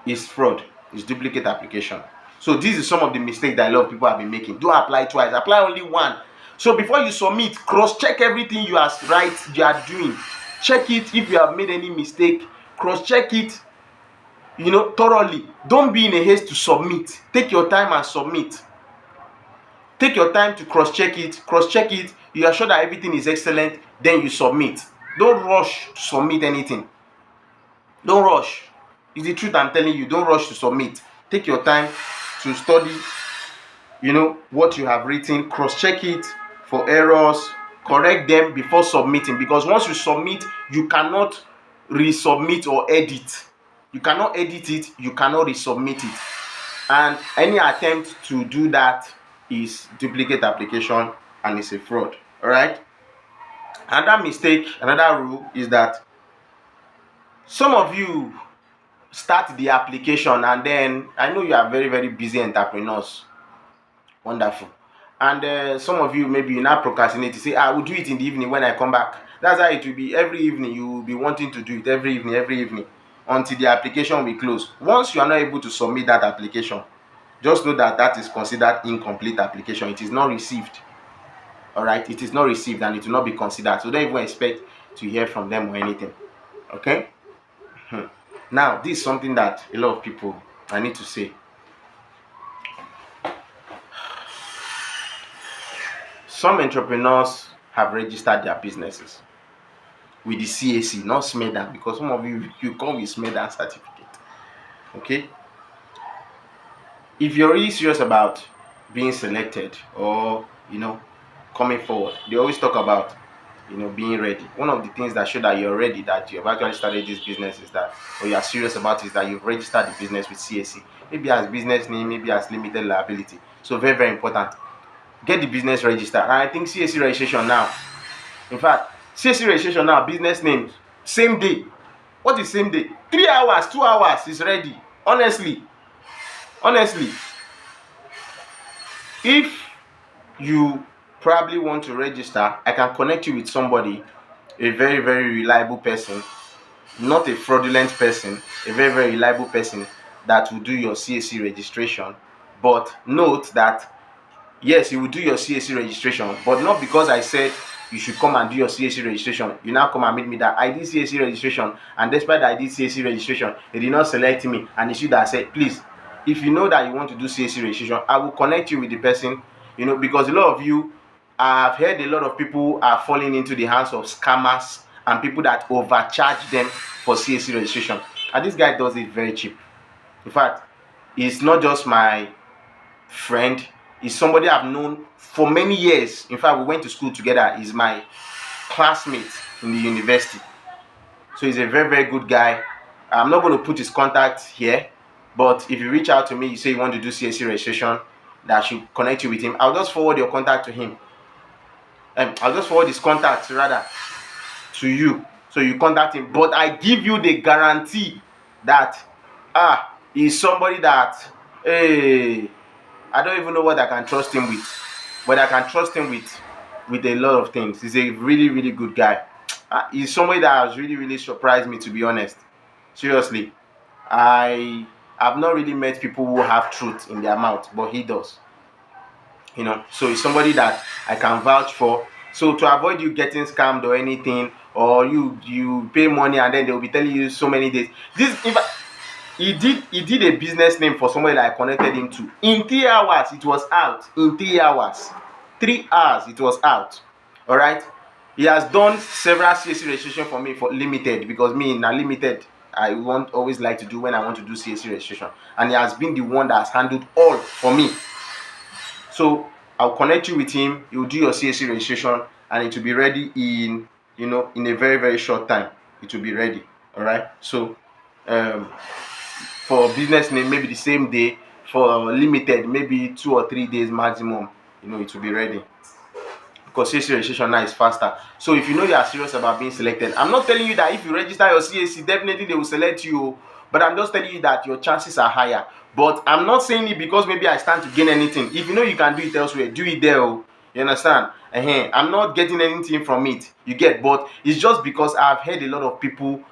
it's fraud, it's duplicate application. So this is some of the mistakes that a lot of people have been making. Don't apply twice, apply only one. So before you submit, cross check everything you are doing. Check it. If you have made any mistake, cross check it, thoroughly. Don't be in a haste to submit. Take your time and submit. Take your time to cross check it. You are sure that everything is excellent, then you submit. Don't rush to submit anything. Don't rush. It's the truth I'm telling you. Don't rush to submit. Take your time to study, what you have written. Cross check it for errors, correct them before submitting, because once you submit, you cannot resubmit or edit. You cannot edit it, you cannot resubmit it. And any attempt to do that is duplicate application and it's a fraud. All right. Another mistake, another rule is that some of you start the application and then, I know you are very, very busy entrepreneurs. Wonderful. And some of you, maybe you now procrastinate to say, I will do it in the evening when I come back. That's how it will be. Every evening you will be wanting to do it, every evening until the application will close. Once you are not able to submit that application, just know that that is considered incomplete application. It is not received. All right, it is not received and it will not be considered. So don't even expect to hear from them or anything. Okay. Now, this is something that a lot of people, I need to say. Some entrepreneurs have registered their businesses with the CAC, not SMEDA, because some of you come with SMEDA certificate. Okay. If you're really serious about being selected or coming forward, they always talk about being ready. One of the things that show that you're ready, that you have actually started this business, is that, or you are serious about it, is that you've registered the business with CAC, maybe as business name, maybe as limited liability. So very, very important. Get the business registered. And I think CAC registration now, in fact, CAC registration now, business names, same day. What is same day? 3 hours, 2 hours is ready. Honestly, if you probably want to register, I can connect you with somebody, a very, very reliable person, not a fraudulent person, a very, very reliable person that will do your CAC registration. But note that, yes, you will do your CAC registration, but not because I said you should come and do your CAC registration, you now come and meet me that I did CAC registration, and despite that I did CAC registration, they did not select me, and it's you that said, please, if you know that you want to do CAC registration, I will connect you with the person, because a lot of you, I've heard a lot of people are falling into the hands of scammers and people that overcharge them for CAC registration, and this guy does it very cheap. In fact, he's not just my friend, He's somebody I've known for many years. In fact, we went to school together. He's my classmate in the university. So he's a very, very good guy. I'm not going to put his contact here, but if you reach out to me, you say you want to do CSC registration, that I should connect you with him, I'll just forward your contact to him. I'll just forward his contact rather to you, so you contact him. But I give you the guarantee that he's somebody that, hey, I don't even know what I can trust him with, but I can trust him with a lot of things. He's a really, really good guy. He's somebody that has really, really surprised me, to be honest. Seriously, I have not really met people who have truth in their mouth, but he does. So he's somebody that I can vouch for. So to avoid you getting scammed or anything, or you pay money and then they'll be telling you so many days. He did a business name for somebody that I connected him to. In 3 hours, it was out. In 3 hours. 3 hours, it was out. All right. He has done several CSC registration for me for limited, because me in a limited, I won't always like to do when I want to do CSC registration. And he has been the one that has handled all for me. So I'll connect you with him. You'll do your CSC registration, and it will be ready in a very, very short time. It will be ready. All right. So for business name, maybe the same day. For limited, maybe 2 or 3 days maximum. It will be ready, because CSC registration now is faster. So if you are serious about being selected, I'm not telling you that if you register your CSC, definitely they will select you, but I'm just telling you that your chances are higher. But I'm not saying it because maybe I stand to gain anything. If you can do it elsewhere, do it there. You understand? I'm not getting anything from it, you get. But it's just because I've heard a lot of people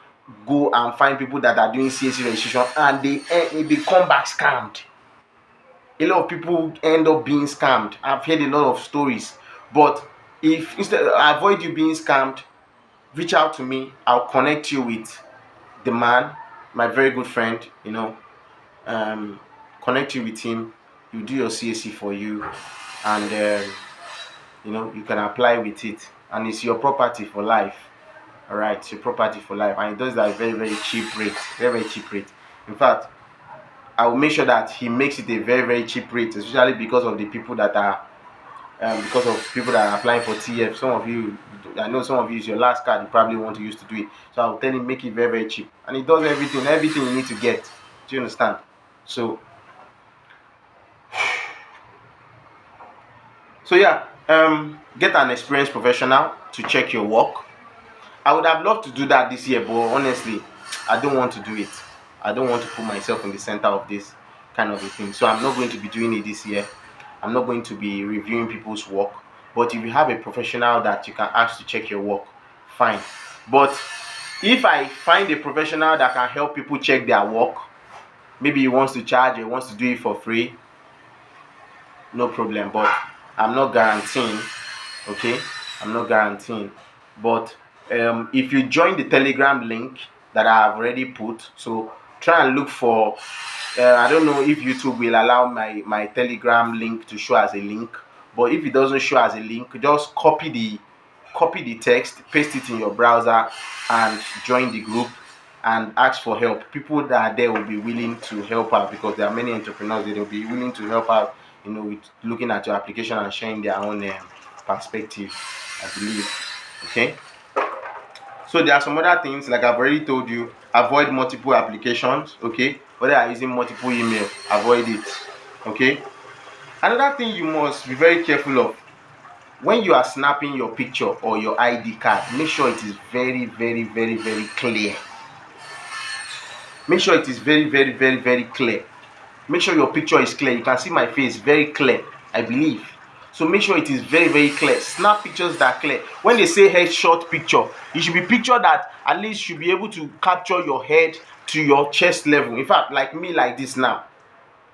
go and find people that are doing CSC registration, and they come back scammed. A lot of people end up being scammed. I've heard a lot of stories. But if instead avoid you being scammed, reach out to me. I'll connect you with the man, my very good friend. Connect you with him. You do your CSC for you, and you can apply with it, and it's your property for life. All right, it's your property for life, and it does that very, very cheap rate. Very, very cheap rate. In fact, I will make sure that he makes it a very, very cheap rate, especially because of the people that are applying for TEF. I know some of you is your last card you probably want to use to do it. So I'll tell him make it very, very cheap, and it does everything you need to get. Do you understand? So yeah, get an experienced professional to check your work. I would have loved to do that this year, but honestly, I don't want to do it. I don't want to put myself in the center of this kind of a thing. So I'm not going to be doing it this year. I'm not going to be reviewing people's work. But if you have a professional that you can ask to check your work, fine. But if I find a professional that can help people check their work, maybe he wants to charge, he wants to do it for free, no problem. But I'm not guaranteeing. Okay, I'm not guaranteeing. But if you join the Telegram link that I have already put, so try and look for I don't know if YouTube will allow my Telegram link to show as a link, but if it doesn't show as a link, just copy the text, paste it in your browser, and join the group and ask for help. People that are there will be willing to help out, because there are many entrepreneurs that will be willing to help out, with looking at your application and sharing their own perspective, I believe. Okay. So there are some other things, like I've already told you. Avoid multiple applications. Okay, whether you're using multiple email, avoid it. Okay. Another thing you must be very careful of: when you are snapping your picture or your ID card, make sure it is very, very, very, very clear. Make sure it is very, very, very, very clear. Make sure your picture is clear. You can see my face very clear, I believe. So make sure it is very, very clear. Snap pictures that are clear. When they say headshot picture, it should be picture that at least should be able to capture your head to your chest level. In fact, like me, like this now.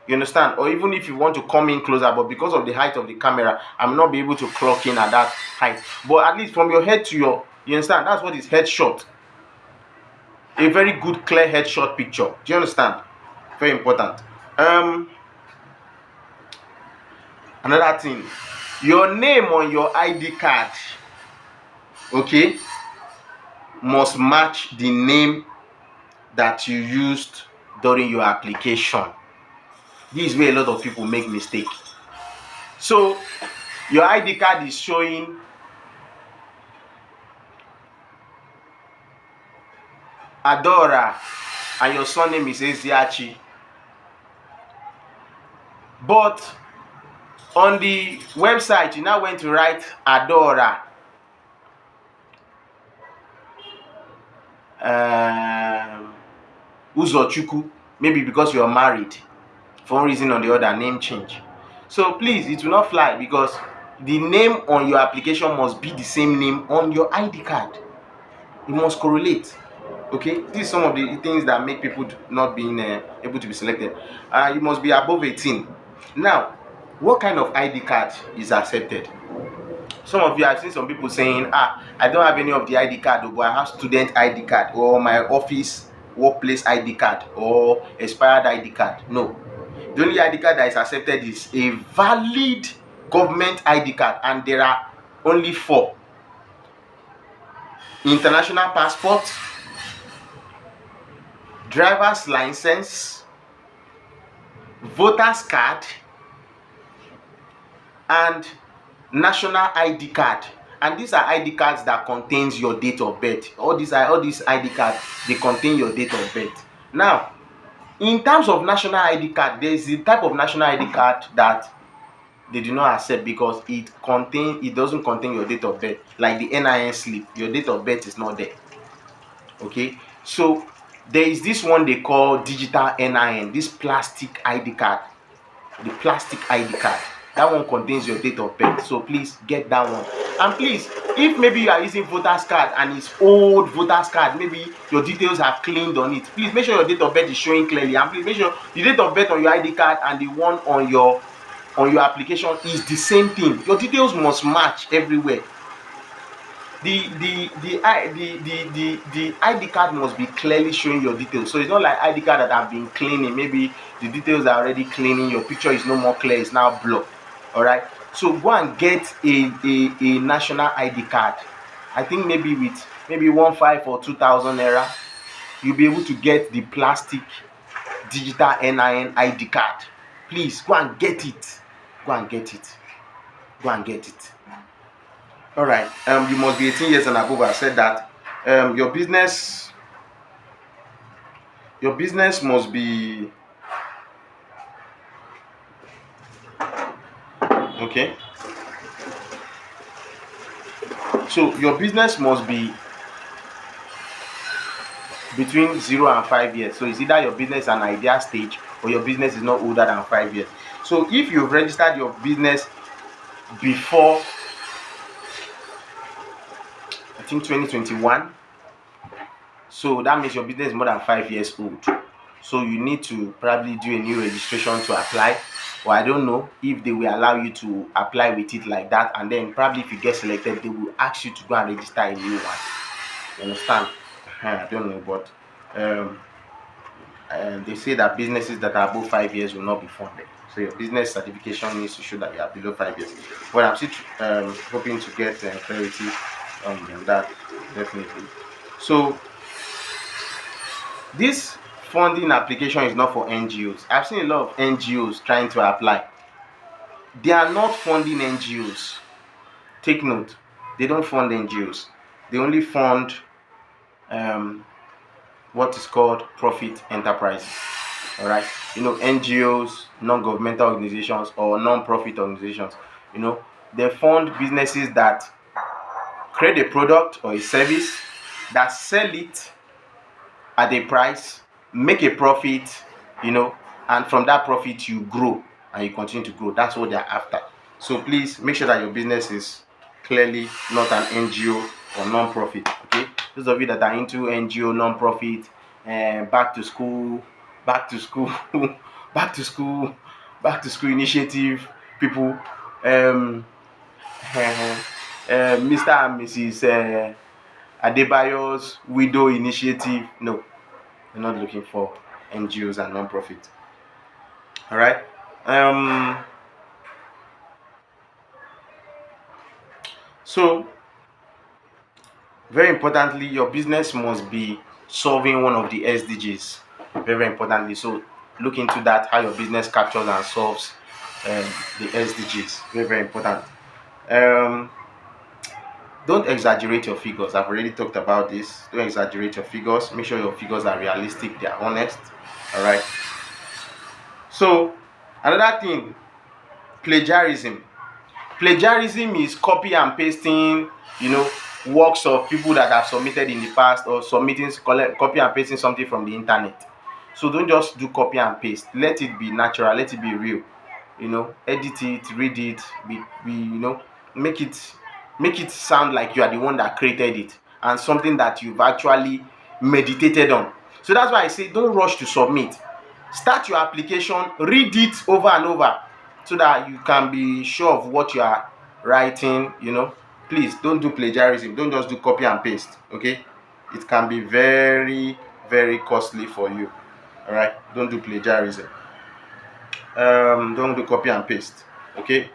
You understand? Or even if you want to come in closer, but because of the height of the camera, I'm not be able to clock in at that height. But at least from your head to you understand? That's what is headshot. A very good, clear headshot picture. Do you understand? Very important. Another thing, your name on your ID card, okay, must match the name that you used during your application. This is where a lot of people make mistake. So your ID card is showing Adora and your surname is Eziachi, but on the website you now went to write Adora Uzochukwu, maybe because you are married, for one reason or the other, name change. So please, it will not fly, because the name on your application must be the same name on your ID card. It must correlate. Okay, these are some of the things that make people not being able to be selected. You must be above 18. Now, what kind of ID card is accepted? Some of you, I've seen some people saying, I don't have any of the ID card, but I have student ID card, or my office workplace ID card, or expired ID card. No, the only ID card that is accepted is a valid government ID card, and there are only 4: international passport, driver's license, voter's card, and national ID card. And these are ID cards that contains your date of birth. All these ID cards, they contain your date of birth. Now, in terms of national ID card, there is the type of national ID card that they do not accept, because it doesn't contain your date of birth, like the NIN slip. Your date of birth is not there. Okay, so there is this one they call digital NIN, this plastic ID card. The plastic ID card, that one contains your date of birth, so please get that one. And please, if maybe you are using voters card and it's old voters card, maybe your details have cleaned on it, please make sure your date of birth is showing clearly, and please make sure the date of birth on your ID card and the one on your application is the same thing. Your details must match everywhere. The ID card must be clearly showing your details. So it's not like ID card that have been cleaning, maybe the details are already cleaning, your picture is no more clear, it's now blurred. All right, so go and get a national ID card. I think maybe with maybe 1,500 or 2,000 naira, you'll be able to get the plastic digital NIN ID card. Please go and get it. Go and get it. Go and get it. All right, you must be 18 years and above. I said that. Your business must be okay. So your business must be between 0 and 5 years. So it's either your business is an idea stage, or your business is not older than 5 years. So if you've registered your business before, I think, 2021, so that means your business is more than 5 years old. So you need to probably do a new registration to apply, or I don't know if they will allow you to apply with it like that, and then probably if you get selected, they will ask you to go and register a new one. You understand? I don't know, but they say that businesses that are above 5 years will not be funded. So your business certification needs to show that you are below 5 years. But I'm still hoping to get clarity on that, definitely. So this funding application is not for NGOs. I've seen a lot of NGOs trying to apply. They are not funding NGOs. Take note, they don't fund NGOs. They only fund what is called profit enterprises. All right, NGOs, non-governmental organizations, or non-profit organizations, they fund businesses that create a product or a service, that sell it at a price, make a profit, and from that profit you grow and you continue to grow. That's what they're after. So please make sure that your business is clearly not an NGO or non-profit. Okay, those of you that are into NGO, non-profit, back to school back to school initiative people, Mr. and Mrs. Adebayo's widow initiative. No, we're not looking for NGOs and non-profit. All right. So very importantly, your business must be solving one of the SDGs. Very importantly. So look into that, how your business captures and solves um, the SDGs. Very, very important. Um, don't exaggerate your figures. I've already talked about this. Don't exaggerate your figures. Make sure your figures are realistic, they are honest. All right. So, another thing, plagiarism. Plagiarism is copy and pasting, you know, works of people that have submitted in the past, or submitting, copy and pasting something from the internet. So don't just do copy and paste. Let it be natural, let it be real. Edit it, read it, make it sound like you are the one that created it, and something that you've actually meditated on. So that's why I say don't rush to submit. Start your application, read it over and over, so that you can be sure of what you are writing. Please don't do plagiarism. Don't just do copy and paste. Okay, it can be very, very costly for you. All right, don't do plagiarism. Don't do copy and paste. Okay.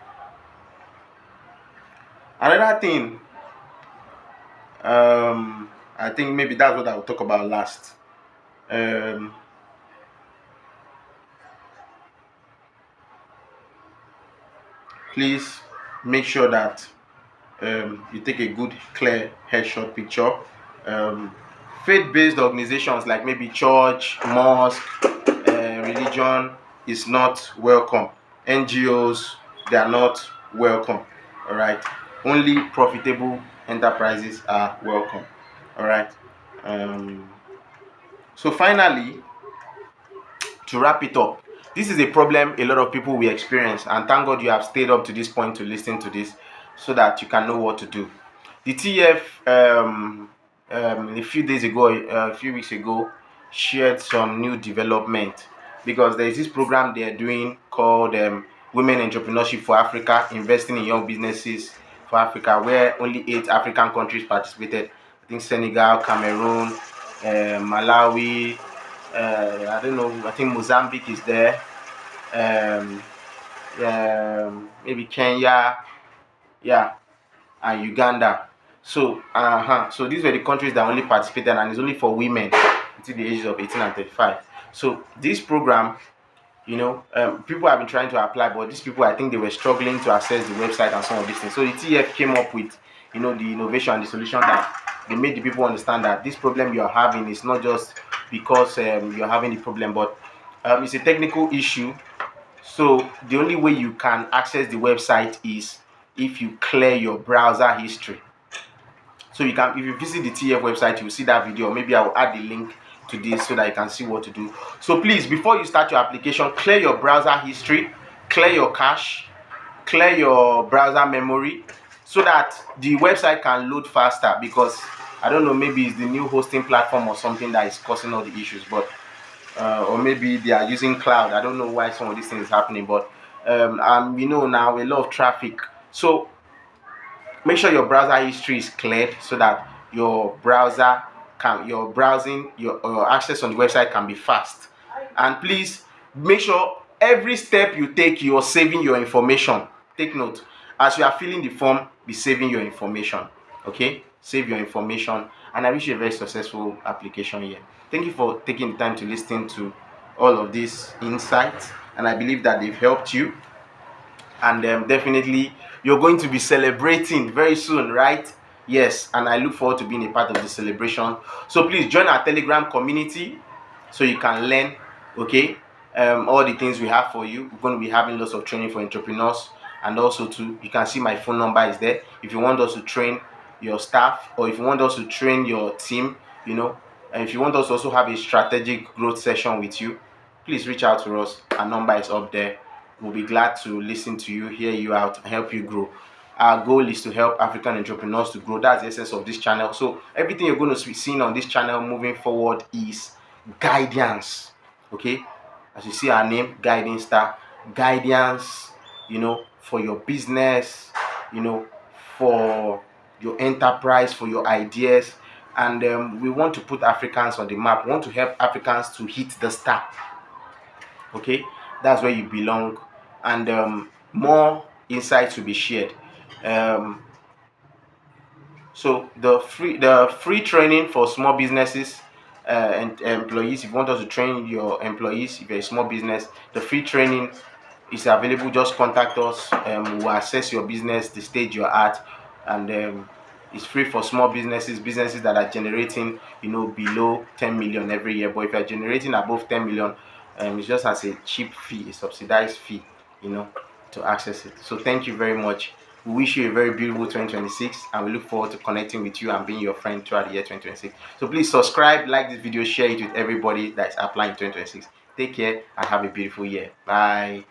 Another thing, I think maybe that's what I will talk about last. um Please make sure that you take a good clear headshot picture. um Faith-based organizations like maybe church, mosque, religion is not welcome. NGOs, they are not welcome. All right. Only profitable enterprises are welcome. All right. So finally, to wrap it up, this is a problem a lot of people will experience, and thank God you have stayed up to this point to listen to this, so that you can know what to do. The TEF, a few days ago, a few weeks ago, shared some new development, because there is this program they are doing called Women Entrepreneurship for Africa, investing in young businesses for Africa, where only 8 African countries participated. I think Senegal, Cameroon, Malawi, I don't know. I think Mozambique is there. Um, Maybe Kenya, yeah, and Uganda. So these were the countries that only participated, and it's only for women until the ages of 18 and 35. So this program, people have been trying to apply, but these people, I think they were struggling to access the website and some of these things. So the TF came up with, the innovation and the solution, that they made the people understand that this problem you're having is not just because you're having the problem, but it's a technical issue. So the only way you can access the website is if you clear your browser history. So you can, if you visit the TF website, you'll see that video. Maybe I will add the link to this so that you can see what to do. So please, before you start your application, clear your browser history, clear your cache, clear your browser memory, so that the website can load faster. Because I don't know, maybe it's the new hosting platform or something that is causing all the issues, but or maybe they are using cloud. I don't know why some of these things is happening, but now a lot of traffic. So make sure your browser history is cleared, so that your browsing, your access on the website can be fast. And please make sure every step you take, you are saving your information. Take note, as you are filling the form, be saving your information. Okay, save your information. And I wish you a very successful application here. Thank you for taking the time to listen to all of these insights, and I believe that they've helped you. And definitely you're going to be celebrating very soon, right? Yes, and I look forward to being a part of the celebration. So please join our Telegram community, so you can learn, okay, all the things we have for you. We're going to be having lots of training for entrepreneurs, and also too, you can see my phone number is there. If you want us to train your staff, or if you want us to train your team, and if you want us to also have a strategic growth session with you, please reach out to us. Our number is up there. We'll be glad to listen to you, hear you out, and help you grow. Our goal is to help African entrepreneurs to grow. That's the essence of this channel. So everything you're going to be seeing on this channel moving forward is guidance. Okay, as you see our name, Guiding Star. Guidance, for your business, for your enterprise, for your ideas. And we want to put Africans on the map. We want to help Africans to hit the star. Okay, that's where you belong. And more insights will be shared. So the free training for small businesses and employees, if you want us to train your employees, if you're a small business, the free training It's available. Just contact us. We'll assess your business, the stage you're at, and it's free for small businesses that are generating, below 10 million every year. But if you're generating above 10 million, it's just as a cheap fee, a subsidized fee, to access it. So thank you very much. We wish you a very beautiful 2026, and we look forward to connecting with you and being your friend throughout the year 2026. So please subscribe, like this video, share it with everybody that is applying in 2026. Take care and have a beautiful year. Bye.